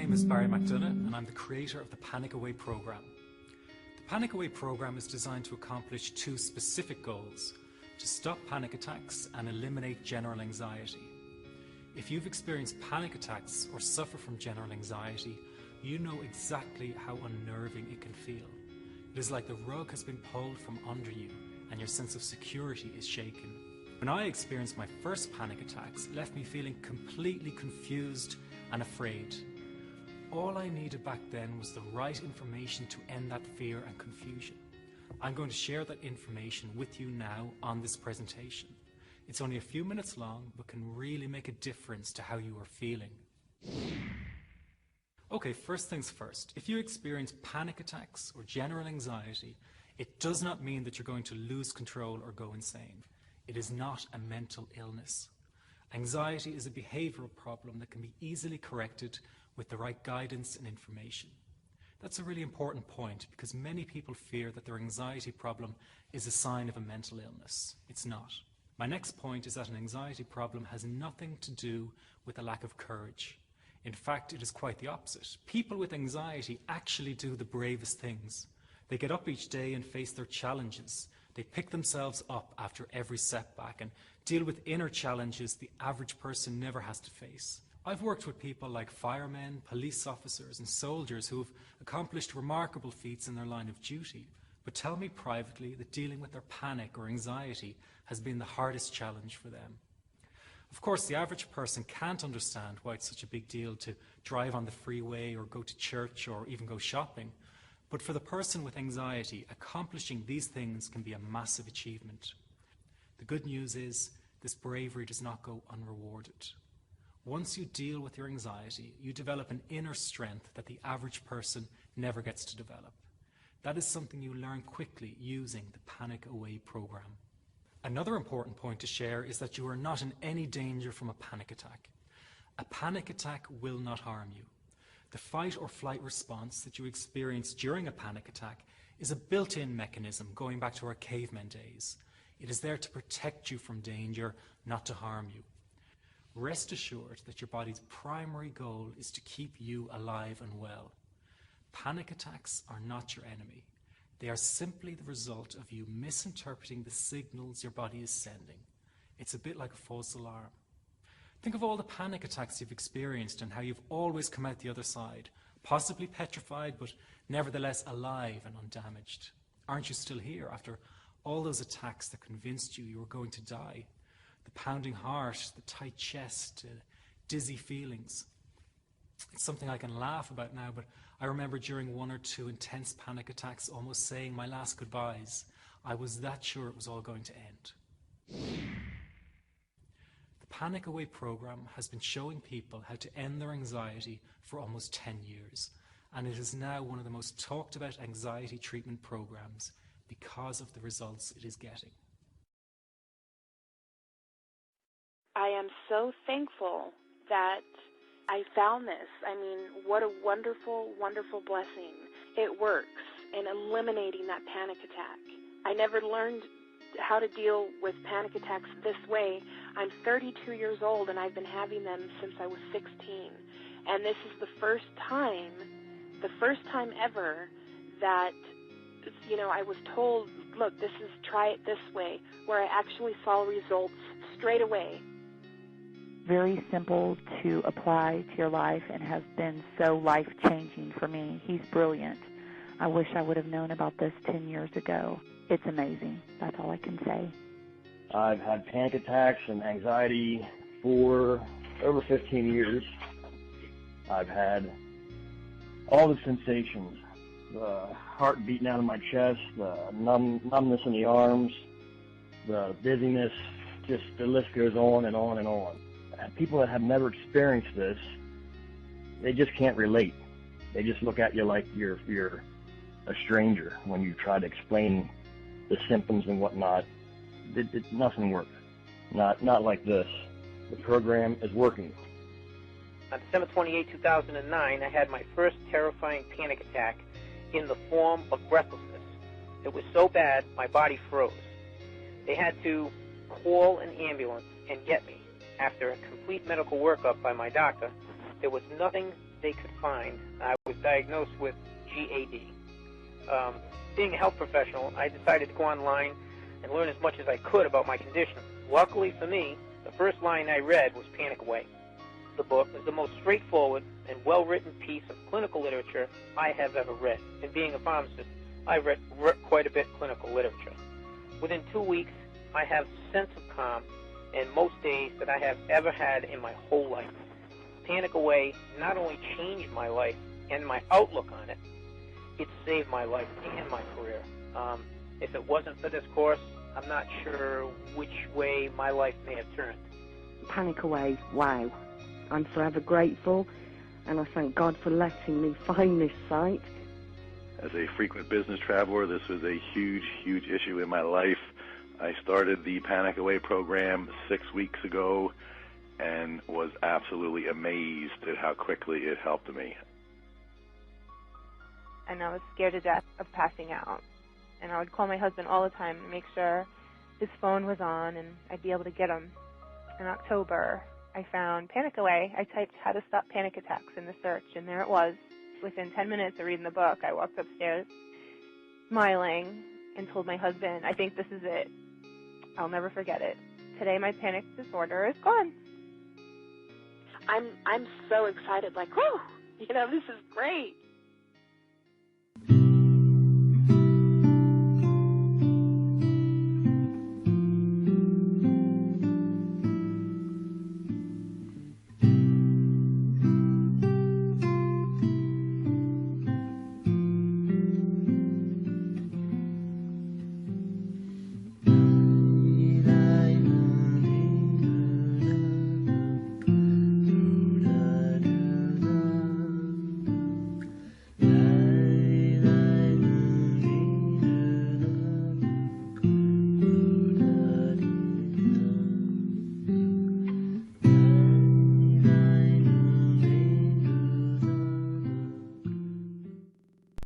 name is Barry McDonough and I'm the creator of the Panic Away program. The Panic Away program is designed to accomplish two specific goals: to stop panic attacks and eliminate general anxiety. If you've experienced panic attacks or suffer from general anxiety, you know exactly how unnerving it can feel. It is like the rug has been pulled from under you and your sense of security is shaken. When I experienced my first panic attacks, it left me feeling completely confused and afraid. All I needed back then was the right information to end that fear and confusion. I'm going to share that information with you now on this presentation. It's only a few minutes long, but can really make a difference to how you are feeling. Okay, first things first. If you experience panic attacks or general anxiety, it does not mean that you're going to lose control or go insane. It is not a mental illness. Anxiety is a behavioral problem that can be easily corrected with the right guidance and information. That's a really important point because many people fear that their anxiety problem is a sign of a mental illness. It's not. My next point is that an anxiety problem has nothing to do with a lack of courage. In fact, it is quite the opposite. People with anxiety actually do the bravest things. They get up each day and face their challenges. They pick themselves up after every setback and deal with inner challenges the average person never has to face. I've worked with people like firemen, police officers and soldiers who have accomplished remarkable feats in their line of duty, but tell me privately that dealing with their panic or anxiety has been the hardest challenge for them. Of course, the average person can't understand why it's such a big deal to drive on the freeway or go to church or even go shopping. But for the person with anxiety, accomplishing these things can be a massive achievement. The good news is this bravery does not go unrewarded. Once you deal with your anxiety, you develop an inner strength that the average person never gets to develop. That is something you learn quickly using the Panic Away program. Another important point to share is that you are not in any danger from a panic attack. A panic attack will not harm you. The fight or flight response that you experience during a panic attack is a built-in mechanism going back to our caveman days. It is there to protect you from danger, not to harm you. Rest assured that your body's primary goal is to keep you alive and well. Panic attacks are not your enemy. They are simply the result of you misinterpreting the signals your body is sending. It's a bit like a false alarm. Think of all the panic attacks you've experienced and how you've always come out the other side, possibly petrified, but nevertheless alive and undamaged. Aren't you still here after all those attacks that convinced you you were going to die? The pounding heart, the tight chest, dizzy feelings. It's something I can laugh about now, but I remember during one or two intense panic attacks almost saying my last goodbyes. I was that sure it was all going to end. The Panic Away program has been showing people how to end their anxiety for almost 10 years, and it is now one of the most talked about anxiety treatment programs because of the results it is getting. I am so thankful that I found this. I mean, what a wonderful, wonderful blessing. It works in eliminating that panic attack. I never learned how to deal with panic attacks this way. I'm 32 years old and I've been having them since I was 16. And this is the first time ever that, I was told, look, try it this way, where I actually saw results straight away. Very simple to apply to your life and has been so life-changing for me. He's brilliant. I wish I would have known about this 10 years ago. It's amazing. That's all I can say. I've had panic attacks and anxiety for over 15 years. I've had all the sensations, the heart beating out of my chest, the numbness in the arms, the dizziness, just the list goes on and on and on. And people that have never experienced this, they just can't relate. They just look at you like you're a stranger when you try to explain the symptoms and whatnot. Nothing works. Not like this. The program is working. On December 28, 2009, I had my first terrifying panic attack in the form of breathlessness. It was so bad, my body froze. They had to call an ambulance and get me. After a complete medical workup by my doctor, there was nothing they could find. I was diagnosed with GAD. Being a health professional, I decided to go online and learn as much as I could about my condition. Luckily for me, the first line I read was Panic Away. The book is the most straightforward and well-written piece of clinical literature I have ever read. And being a pharmacist, I've read quite a bit of clinical literature. Within 2 weeks, I have a sense of calm in most days that I have ever had in my whole life. Panic Away not only changed my life and my outlook on it, it saved my life and my career. If it wasn't for this course, I'm not sure which way my life may have turned. Panic Away, wow. I'm forever grateful, and I thank God for letting me find this site. As a frequent business traveler, this was a huge, huge issue in my life. I started the Panic Away program 6 weeks ago and was absolutely amazed at how quickly it helped me. And I was scared to death of passing out. And I would call my husband all the time to make sure his phone was on and I'd be able to get him. In October, I found Panic Away. I typed how to stop panic attacks in the search, and there it was. Within 10 minutes of reading the book, I walked upstairs smiling and told my husband, I think this is it. I'll never forget it. Today my panic disorder is gone. I'm so excited, like, whoo, this is great.